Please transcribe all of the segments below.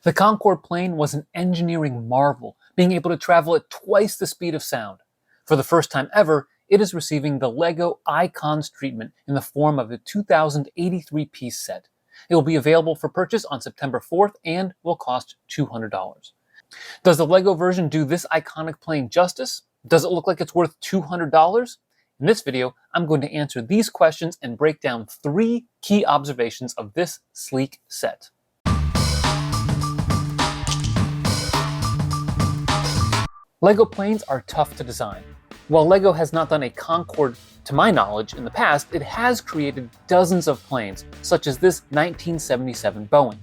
The Concorde plane was an engineering marvel, being able to travel at twice the speed of sound. For the first time ever, it is receiving the LEGO Icons treatment in the form of a 2,083-piece set. It will be available for purchase on September 4th and will cost $200. Does the LEGO version do this iconic plane justice? Does it look like it's worth $200? In this video, I'm going to answer these questions and break down 3 key observations of this sleek set. LEGO planes are tough to design. While LEGO has not done a Concorde to my knowledge in the past, it has created dozens of planes, such as this 1977 Boeing.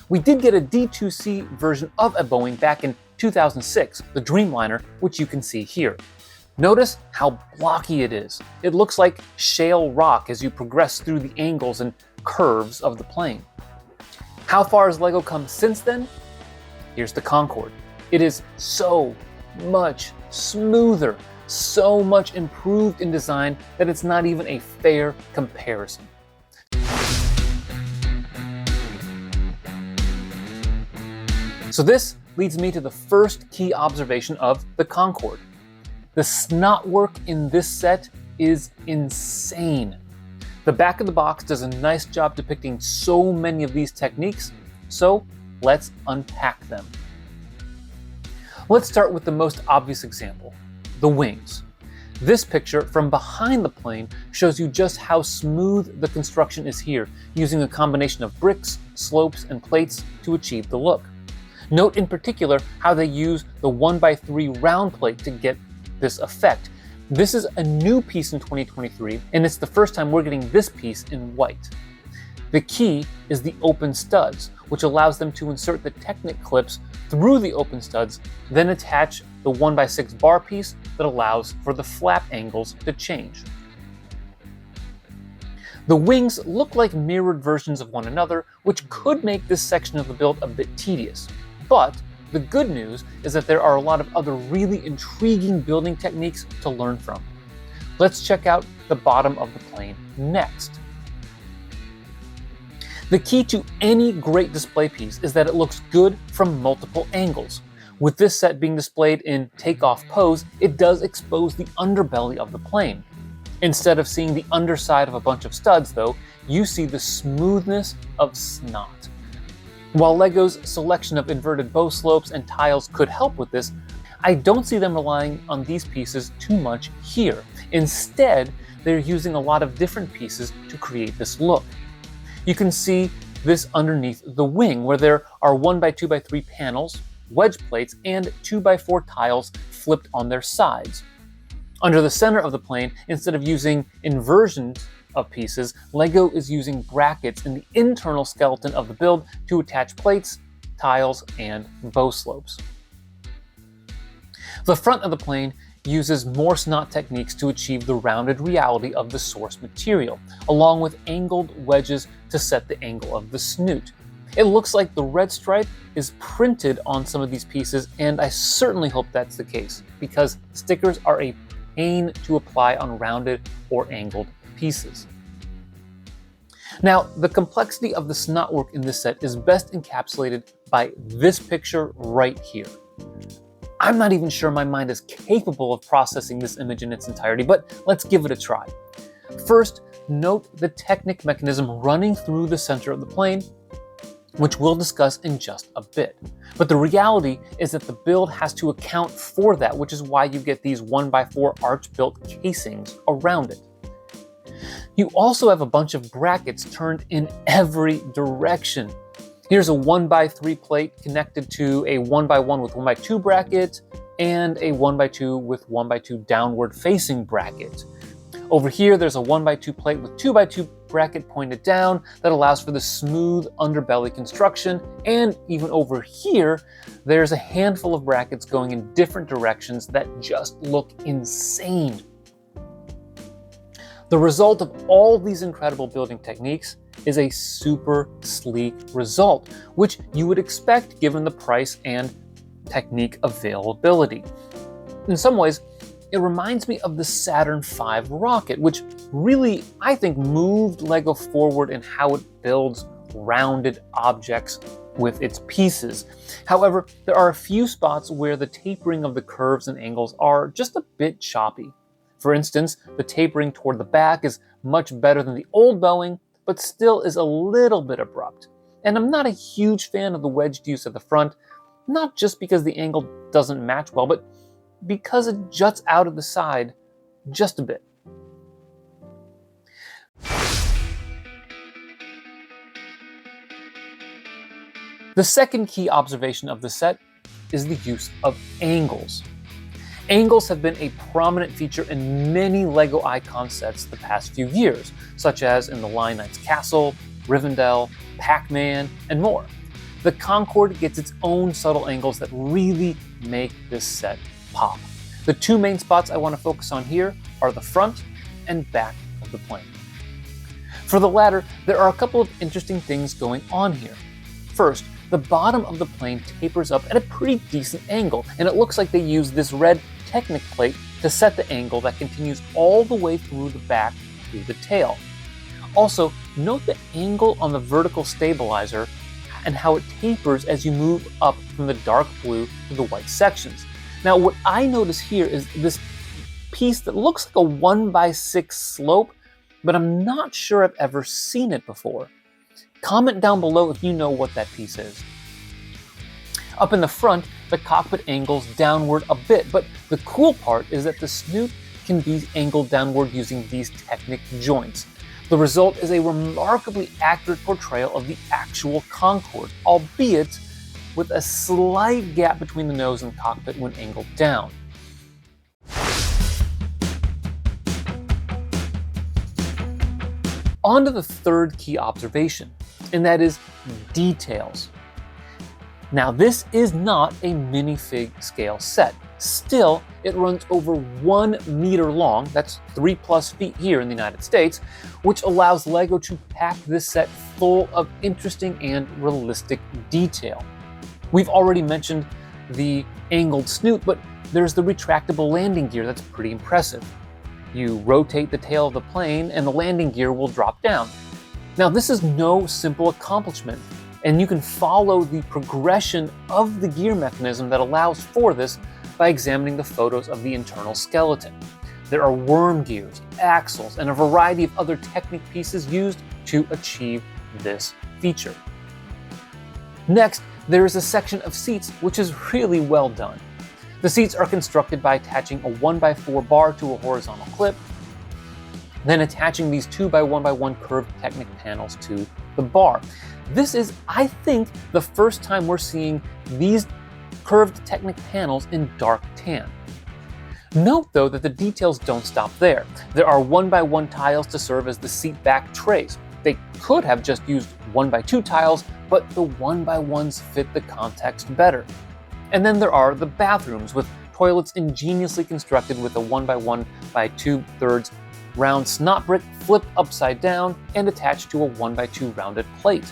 We did get a D2C version of a Boeing back in 2006, the Dreamliner, which you can see here. Notice how blocky it is. It looks like shale rock as you progress through the angles and curves of the plane. How far has LEGO come since then? Here's the Concorde. It is so much smoother, so much improved in design that it's not even a fair comparison. So this leads me to the first key observation of the Concorde. The SNOT work in this set is insane. The back of the box does a nice job depicting so many of these techniques, so let's unpack them. Let's start with the most obvious example, the wings. This picture from behind the plane shows you just how smooth the construction is here, using a combination of bricks, slopes, and plates to achieve the look. Note in particular how they use the 1x3 round plate to get this effect. This is a new piece in 2023, and it's the first time we're getting this piece in white. The key is the open studs, which allows them to insert the Technic clips through the open studs, then attach the 1x6 bar piece that allows for the flap angles to change. The wings look like mirrored versions of one another, which could make this section of the build a bit tedious. But the good news is that there are a lot of other really intriguing building techniques to learn from. Let's check out the bottom of the plane next. The key to any great display piece is that it looks good from multiple angles. With this set being displayed in takeoff pose, it does expose the underbelly of the plane. Instead of seeing the underside of a bunch of studs, though, you see the smoothness of SNOT. While LEGO's selection of inverted bow slopes and tiles could help with this, I don't see them relying on these pieces too much here. Instead, they're using a lot of different pieces to create this look. You can see this underneath the wing, where there are 1x2x3 panels, wedge plates, and 2x4 tiles flipped on their sides. Under the center of the plane, instead of using inversions of pieces, LEGO is using brackets in the internal skeleton of the build to attach plates, tiles, and bow slopes. The front of the plane uses more SNOT techniques to achieve the rounded reality of the source material, along with angled wedges to set the angle of the snoot. It looks like the red stripe is printed on some of these pieces, and I certainly hope that's the case, because stickers are a pain to apply on rounded or angled pieces. Now, the complexity of the SNOT work in this set is best encapsulated by this picture right here. I'm not even sure my mind is capable of processing this image in its entirety, but let's give it a try. First, note the Technic mechanism running through the center of the plane, which we'll discuss in just a bit. But the reality is that the build has to account for that, which is why you get these 1x4 arch-built casings around it. You also have a bunch of brackets turned in every direction. Here's a 1x3 plate connected to a 1x1 with 1x2 bracket and a 1x2 with 1x2 downward facing bracket. Over here, there's a 1x2 plate with 2x2 bracket pointed down that allows for the smooth underbelly construction. And even over here, there's a handful of brackets going in different directions that just look insane. The result of all these incredible building techniques is a super sleek result, which you would expect given the price and technique availability. In some ways, it reminds me of the Saturn V rocket, which really, I think, moved LEGO forward in how it builds rounded objects with its pieces. However, there are a few spots where the tapering of the curves and angles are just a bit choppy. For instance, the tapering toward the back is much better than the old bowing, but still is a little bit abrupt. And I'm not a huge fan of the wedged use at the front, not just because the angle doesn't match well, but because it juts out of the side just a bit. The second key observation of the set is the use of angles. Angles have been a prominent feature in many LEGO Icon sets the past few years, such as in the Lion Knight's Castle, Rivendell, Pac-Man, and more. The Concorde gets its own subtle angles that really make this set pop. The two main spots I want to focus on here are the front and back of the plane. For the latter, there are a couple of interesting things going on here. First, the bottom of the plane tapers up at a pretty decent angle, and it looks like they use this red Technic plate to set the angle that continues all the way through the back through the tail. Also, note the angle on the vertical stabilizer and how it tapers as you move up from the dark blue to the white sections. Now, what I notice here is this piece that looks like a 1x6 slope, but I'm not sure I've ever seen it before. Comment down below if you know what that piece is. Up in the front, the cockpit angles downward a bit, but the cool part is that the snoot can be angled downward using these Technic joints. The result is a remarkably accurate portrayal of the actual Concorde, albeit with a slight gap between the nose and cockpit when angled down. On to the third key observation, and that is details. Now, this is not a minifig scale set. Still, it runs over 1 meter long, that's 3+ feet here in the United States, which allows LEGO to pack this set full of interesting and realistic detail. We've already mentioned the angled snoot, but there's the retractable landing gear that's pretty impressive. You rotate the tail of the plane and the landing gear will drop down. Now, this is no simple accomplishment, and you can follow the progression of the gear mechanism that allows for this by examining the photos of the internal skeleton. There are worm gears, axles, and a variety of other Technic pieces used to achieve this feature. Next, there is a section of seats which is really well done. The seats are constructed by attaching a 1x4 bar to a horizontal clip, then attaching these 2x1x1 curved Technic panels to the bar. This is, I think, the first time we're seeing these curved Technic panels in dark tan. Note, though, that the details don't stop there. There are 1x1 tiles to serve as the seat back trays. They could have just used 1x2 tiles, but the 1x1s fit the context better. And then there are the bathrooms, with toilets ingeniously constructed with a 1x1 by 2/3 round SNOT brick flipped upside down and attached to a 1x2 rounded plate.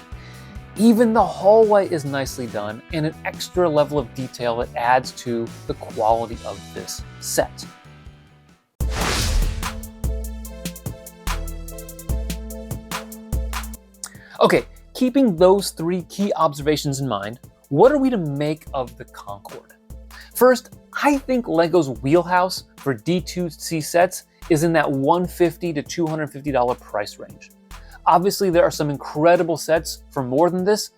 Even the hallway is nicely done, and an extra level of detail that adds to the quality of this set. Okay, keeping those three key observations in mind, what are we to make of the Concorde? First, I think LEGO's wheelhouse for D2C sets is in that $150 to $250 price range. Obviously, there are some incredible sets for more than this,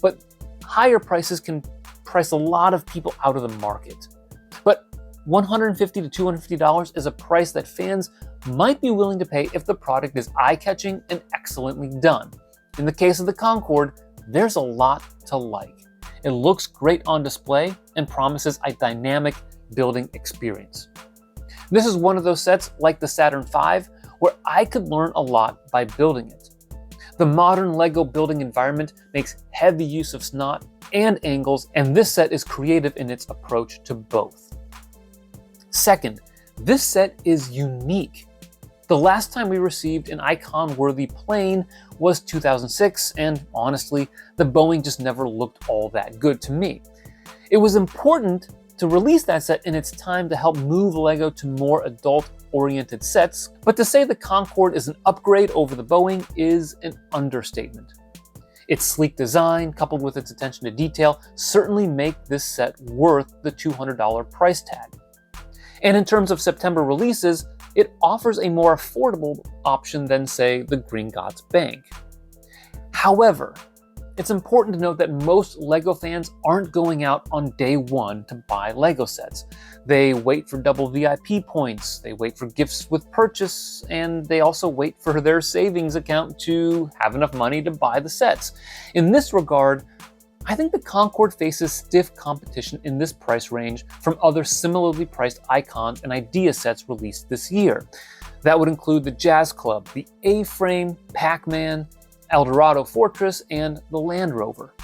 but higher prices can price a lot of people out of the market. But $150 to $250 is a price that fans might be willing to pay if the product is eye-catching and excellently done. In the case of the Concorde, there's a lot to like. It looks great on display and promises a dynamic building experience. This is one of those sets, like the Saturn V, where I could learn a lot by building it. The modern LEGO building environment makes heavy use of SNOT and angles, and this set is creative in its approach to both. Second, this set is unique. The last time we received an icon-worthy plane was 2006, and honestly, the Boeing just never looked all that good to me. It was important to release that set in its time to help move LEGO to more adult-oriented sets, but to say the Concorde is an upgrade over the Boeing is an understatement. Its sleek design, coupled with its attention to detail, certainly make this set worth the $200 price tag. And in terms of September releases, it offers a more affordable option than, say, the Gringotts Bank. However, it's important to note that most LEGO fans aren't going out on day one to buy LEGO sets. They wait for double VIP points, they wait for gifts with purchase, and they also wait for their savings account to have enough money to buy the sets. In this regard, I think the Concorde faces stiff competition in this price range from other similarly priced icons and idea sets released this year. That would include the Jazz Club, the A-Frame, Pac-Man, Eldorado Fortress, and the Land Rover.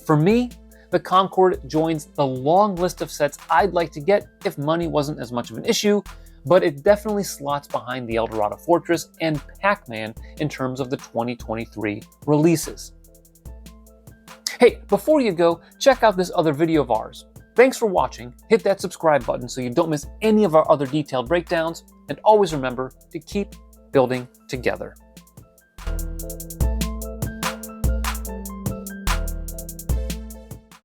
For me, the Concorde joins the long list of sets I'd like to get if money wasn't as much of an issue, but it definitely slots behind the Eldorado Fortress and Pac-Man in terms of the 2023 releases. Hey, before you go, check out this other video of ours. Thanks for watching, hit that subscribe button so you don't miss any of our other detailed breakdowns, and always remember to keep building together.